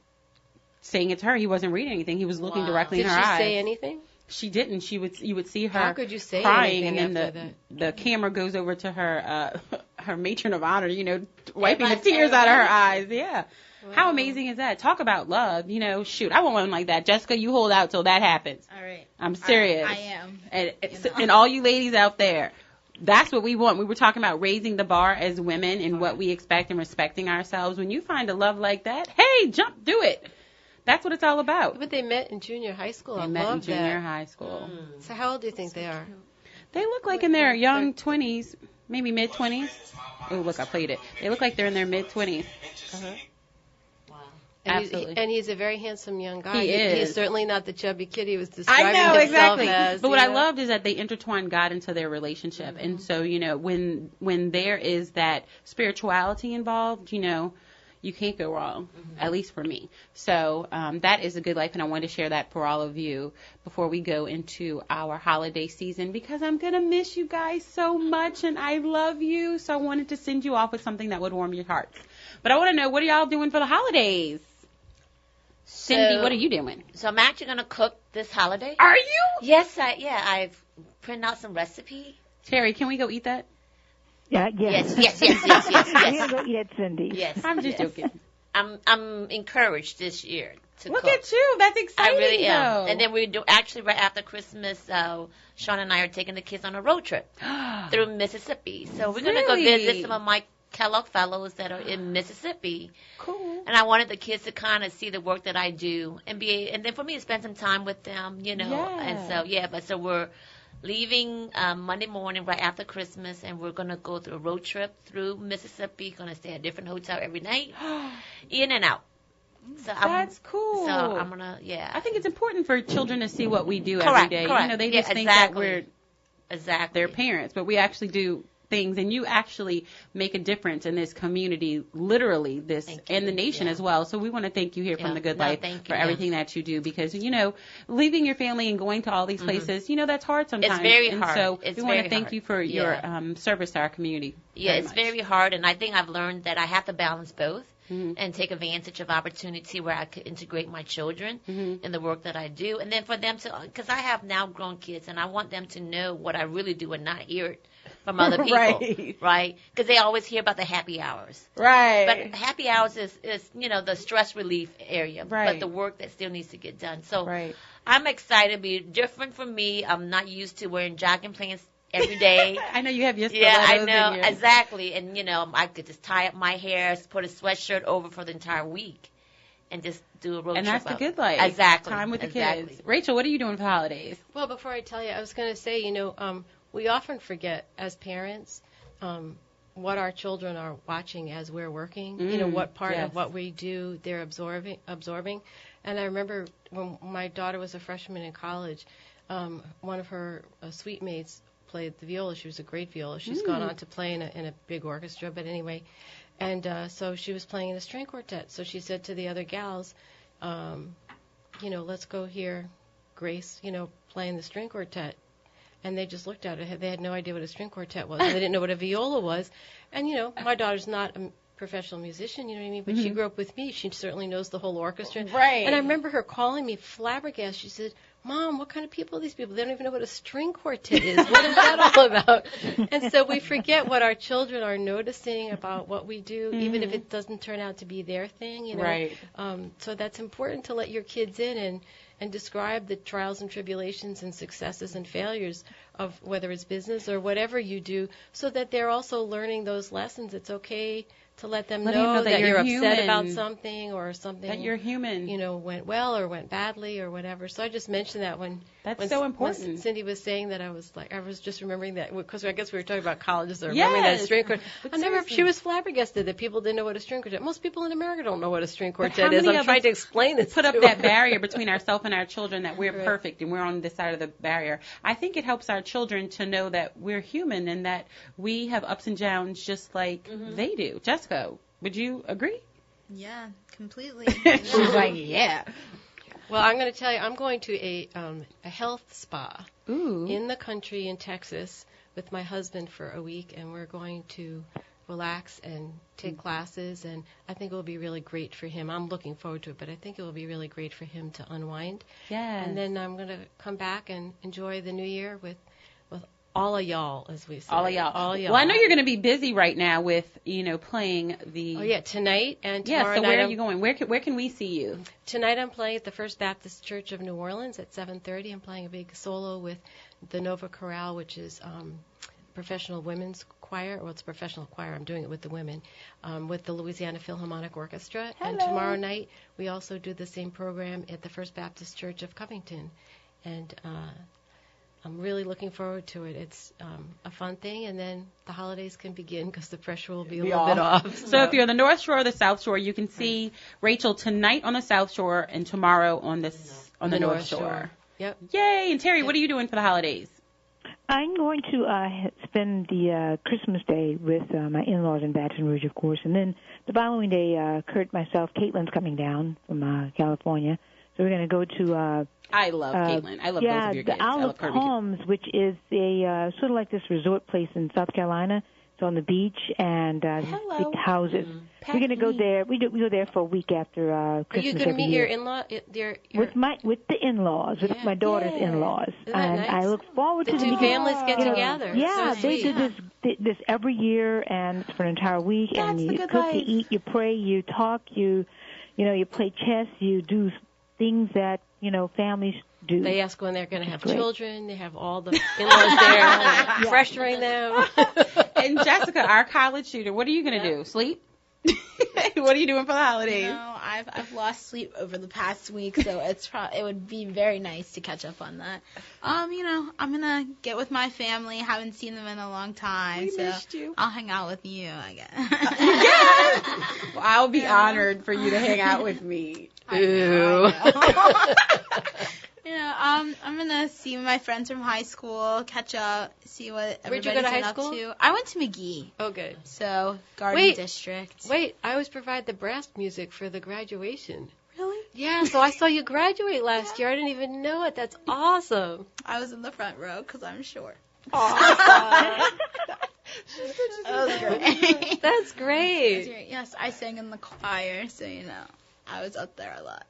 saying it to her. He wasn't reading anything. He was looking directly in her eyes. Did she say anything? She didn't. You would see her How could you say crying, anything and then after the camera goes over to her her matron of honor, wiping the tears out of her eyes. Yeah. Wow. How amazing is that? Talk about love. Shoot, I want one like that. Jessica, you hold out till that happens. All right. I'm serious. I am. And all you ladies out there, that's what we want. We were talking about raising the bar as women and what we expect and respecting ourselves. When you find a love like that, hey, do it. That's what it's all about. But they met in junior high school. They met in junior high school. So how old do you think they are? They look like in their young 20s, maybe mid-20s. Oh, look, I played it. They look like they're in their mid-20s. Uh-huh. Absolutely. And he's a very handsome young guy. He is. He's certainly not the chubby kid he was describing himself as. But what I loved is that they intertwined God into their relationship. Mm-hmm. And so, when there is that spirituality involved, you can't go wrong, at least for me. So that is a good life, and I wanted to share that for all of you before we go into our holiday season, because I'm going to miss you guys so much, and I love you. So I wanted to send you off with something that would warm your hearts. But I want to know, what are y'all doing for the holidays? Cindy, what are you doing? So I'm actually going to cook this holiday. Are you? Yes, I've printed out some recipe. Terry, can we go eat that? Yes. Yes. We'll go eat at Cindy's. Yes. I'm just joking. I'm encouraged this year to Look cook. at you. That's exciting. I really am. Though. And then we do actually right after Christmas. Sean and I are taking the kids on a road trip through Mississippi. So we're going to go visit some of my Kellogg fellows that are in Mississippi. Cool. And I wanted the kids to kind of see the work that I do and then for me to spend some time with them, Yeah. And so we're leaving Monday morning right after Christmas, and we're going to go through a road trip through Mississippi. Going to stay at a different hotel every night, in and out. So That's cool. So I'm gonna, I think it's important for children to see what we do every Correct, day. correct. You know, they just think exactly. that we're their parents, but we actually do things, and you actually make a difference in this community, literally and the nation as well. So we want to thank you here from The Good Life for everything that you do, because leaving your family and going to all these places, that's hard sometimes. It's very and hard. So It's we want to very thank hard. you for your service to our community. Yeah, it's much. very hard, and I think I've learned that I have to balance both. And take advantage of opportunity where I could integrate my children in the work that I do. And then for them to, because I have now grown kids, and I want them to know what I really do and not hear it from other people. Right? Because they always hear about the happy hours. Right. But happy hours is the stress relief area. Right. But the work that still needs to get done. So I'm excited to be different from me. I'm not used to wearing jogging pants every day. I know you have your stilettos. Yeah, I know, and exactly. And, I could just tie up my hair, put a sweatshirt over for the entire week, and just do a road trip. And that's the good life. Exactly. Time with the kids. Rachel, what are you doing for the holidays? Well, before I tell you, I was going to say, we often forget as parents what our children are watching as we're working. What part of what we do they're absorbing. And I remember when my daughter was a freshman in college, one of her suite mates played the viola. She was a great viola. She's gone on to play in a big orchestra, but anyway. And so she was playing in a string quartet. So she said to the other gals, let's go hear Grace, playing the string quartet. And they just looked at her. They had no idea what a string quartet was. And they didn't know what a viola was. And, my daughter's not a professional musician, you know what I mean? But she grew up with me. She certainly knows the whole orchestra. Right. And I remember her calling me flabbergasted. She said, Mom, what kind of people are these people? They don't even know what a string quartet is. What is that all about? And so we forget what our children are noticing about what we do, even if it doesn't turn out to be their thing, Right. So that's important to let your kids in and describe the trials and tribulations and successes and failures of whether it's business or whatever you do, so that they're also learning those lessons. It's okay to let them know that you're upset about something or something that you're human, went well or went badly or whatever. So I just mentioned that when so important. When Cindy was saying that, I was just remembering that, because I guess we were talking about colleges or remembering that string quartet. She was flabbergasted that people didn't know what a string quartet. Most people in America don't know what a string quartet is. I'm trying to explain it. Put up that barrier between ourselves and our children that we're perfect and we're on this side of the barrier. I think it helps our children to know that we're human and that we have ups and downs just like they do. Jessica, would you agree? Yeah, completely. She's like, yeah. Well, I'm going to tell you, I'm going to a health spa in the country in Texas with my husband for a week, and we're going to relax and take classes, and I think it will be really great for him. I'm looking forward to it, but I think it will be really great for him to unwind. Yeah. And then I'm going to come back and enjoy the new year with all of y'all, as we say. All of y'all. All y'all. Well, I know you're going to be busy right now with, playing the... Oh, yeah, tonight and tomorrow night. Yeah, so where are you going? Where can we see you? Tonight I'm playing at the First Baptist Church of New Orleans at 7:30. I'm playing a big solo with the Nova Chorale, which is professional women's choir. Well, it's a professional choir. I'm doing it with the women, with the Louisiana Philharmonic Orchestra. Hello. And tomorrow night we also do the same program at the First Baptist Church of Covington. And I'm really looking forward to it. It's a fun thing, and then the holidays can begin because the pressure will be a little bit off. So if you're on the North Shore or the South Shore, you can see Rachel tonight on the South Shore and tomorrow on the North Shore. Yep. Yay! And Terry, what are you doing for the holidays? I'm going to spend the Christmas Day with my in-laws in Baton Rouge, of course, and then the following day, Kurt, myself, Caitlin's coming down from California, so we're going to go to. I love Caitlin. I love both of your kids. The Isle of Palms, which is a sort of like this resort place in South Carolina. It's on the beach and big houses. We're going to go there. We go there for a week after Christmas. Are you going to meet your in-law? With the in-laws, with my daughter's in-laws. Isn't that and nice? I look forward to the two families get together. Yeah, so they do this every year, and it's for an entire week. That's and you cook, life. You eat, you pray, you talk, you play chess, you do things that families do. They ask when they're going to have children. They have all the in-laws there pressuring them. And Jessica, our college student, what are you going to do? Sleep? What are you doing for the holidays? I I've lost sleep over the past week, so it would be very nice to catch up on that. I'm gonna get with my family. Haven't seen them in a long time, We so missed you. I'll hang out with you, I guess. Well, I'll be honored for you to hang out with me. Ooh. I'm gonna see my friends from high school, catch up, see what Where'd you everybody's go to been high up school? to. I went to McGee. Oh, good. So, Garden District. Wait, I always provide the brass music for the graduation. Really? Yeah, so I saw you graduate last year. I didn't even know it. That's awesome. I was in the front row because I'm short. Awesome. That was great. That's great. Yes, I sang in the choir, so I was up there a lot.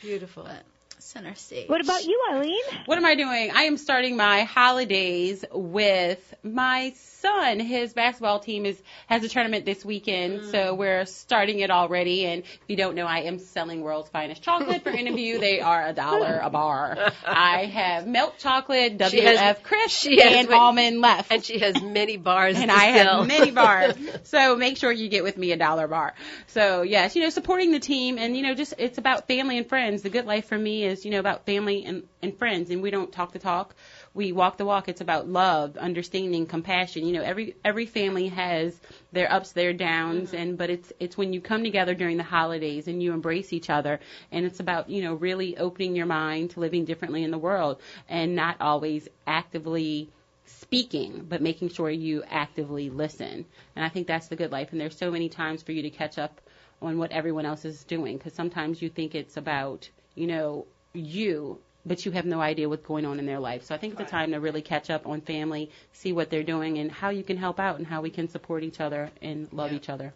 Beautiful. But center stage. What about you, Eileen? What am I doing? I am starting my holidays with my son. His basketball team has a tournament this weekend, so we're starting it already. And if you don't know, I am selling World's Finest Chocolate for interview. They are $1 a bar. I have milk chocolate, WF Crisp, and almond left. And she has many bars and to I sell. have many bars. So make sure you get with me $1 bar. So yes, supporting the team and just it's about family and friends. The good life for me is about family and friends, and we don't talk the talk. We walk the walk. It's about love, understanding, compassion. Every family has their ups, their downs, but it's when you come together during the holidays and you embrace each other, and it's about really opening your mind to living differently in the world and not always actively speaking, but making sure you actively listen. And I think that's the good life. And there's so many times for you to catch up on what everyone else is doing, because sometimes you think it's about you, but you have no idea what's going on in their life. So I think it's a time to really catch up on family, see what they're doing, and how you can help out and how we can support each other and love each other.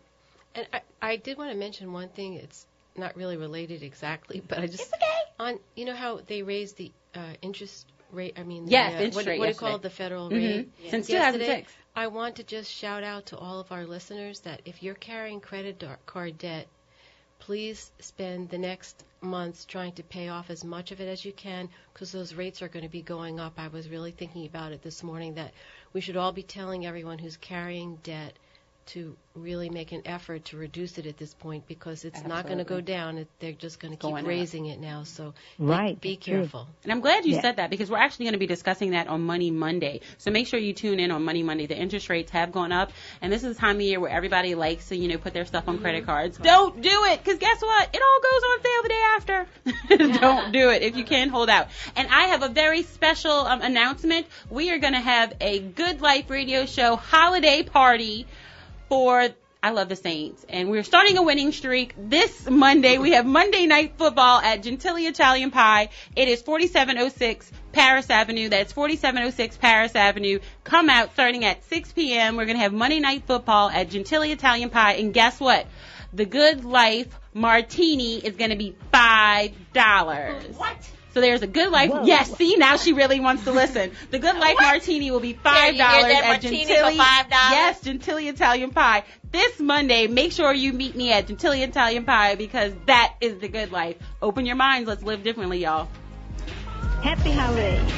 And I did want to mention one thing. It's not really related exactly, but I just it's okay. On how they raised the interest rate. I mean, interest what rate. do you call it, the federal rate? Since yesterday, 2006. I want to just shout out to all of our listeners that if you're carrying credit card debt, please spend the next months trying to pay off as much of it as you can, because those rates are going to be going up. I was really thinking about it this morning, that we should all be telling everyone who's carrying debt to really make an effort to reduce it at this point, because it's not going to go down. They're just going to keep raising it now. So be careful. And I'm glad you said that, because we're actually going to be discussing that on Money Monday. So make sure you tune in on Money Monday. The interest rates have gone up, and this is the time of year where everybody likes to, put their stuff on credit cards. Don't do it, because guess what? It all goes on sale the day after. Don't do it if you can hold out. And I have a very special announcement. We are going to have a Good Life Radio Show holiday party for I love the Saints, and we're starting a winning streak this Monday. We have Monday Night Football at Gentili Italian Pie. It is 4706 Paris Avenue. That's 4706 Paris Avenue. Come out starting at 6 p.m. We're going to have Monday Night Football at Gentili Italian Pie, and guess what? The Good Life Martini is going to be $5. What? So there's a Good Life. Whoa. Yes, see, now she really wants to listen. The Good Life Martini will be $5 at Martini Gentili. for $5? Yes, Gentili Italian Pie. This Monday, make sure you meet me at Gentili Italian Pie, because that is the Good Life. Open your minds. Let's live differently, y'all. Happy holidays.